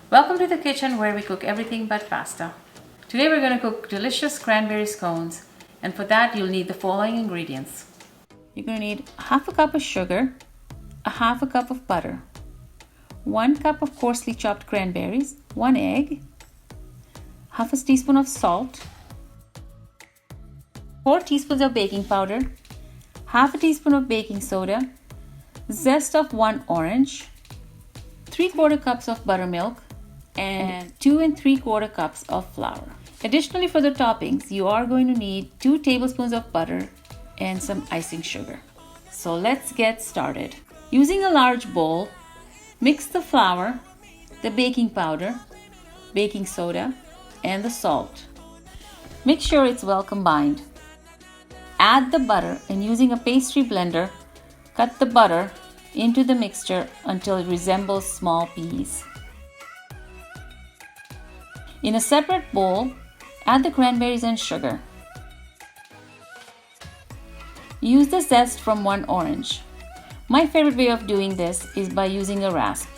Welcome to the kitchen where we cook everything but pasta. Today we're going to cook delicious cranberry scones, and for that you'll need the following ingredients. You're going to need half a cup of sugar, a half a cup of butter, 1 cup of coarsely chopped cranberries, 1 egg, half a teaspoon of salt, 4 teaspoons of baking powder, half a teaspoon of baking soda, zest of 1 orange, 3/4 cups of buttermilk, and 2 3/4 cups of flour. Additionally, for the toppings, you are going to need 2 tablespoons of butter and some icing sugar. So let's get started. Using a large bowl, mix the flour, the baking powder, baking soda, and the salt. Make sure it's well combined. Add the butter, and using a pastry blender, cut the butter into the mixture until it resembles small peas. In a separate bowl, add the cranberries and sugar. Use the zest from 1 orange. My favorite way of doing this is by using a rasp.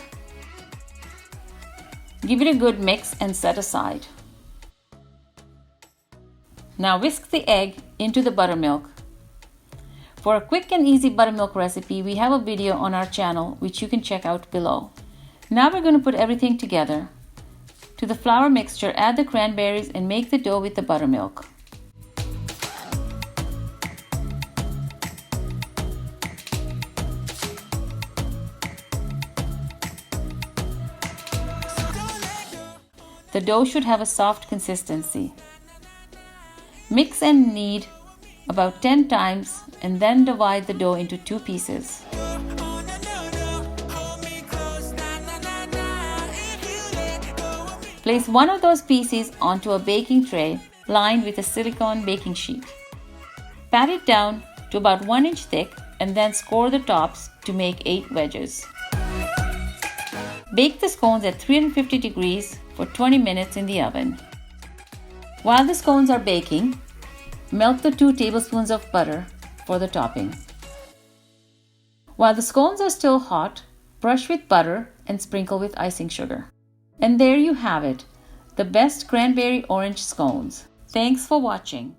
Give it a good mix and set aside. Now whisk the egg into the buttermilk. For a quick and easy buttermilk recipe, we have a video on our channel which you can check out below. Now we're going to put everything together. To the flour mixture, add the cranberries and make the dough with the buttermilk. The dough should have a soft consistency. Mix and knead about 10 times and then divide the dough into 2 pieces. Place one of those pieces onto a baking tray lined with a silicone baking sheet. Pat it down to about 1 inch thick and then score the tops to make 8 wedges. Bake the scones at 350 degrees for 20 minutes in the oven. While the scones are baking, melt the 2 tablespoons of butter for the topping. While the scones are still hot, brush with butter and sprinkle with icing sugar. And there you have it, the best cranberry orange scones. Thanks for watching.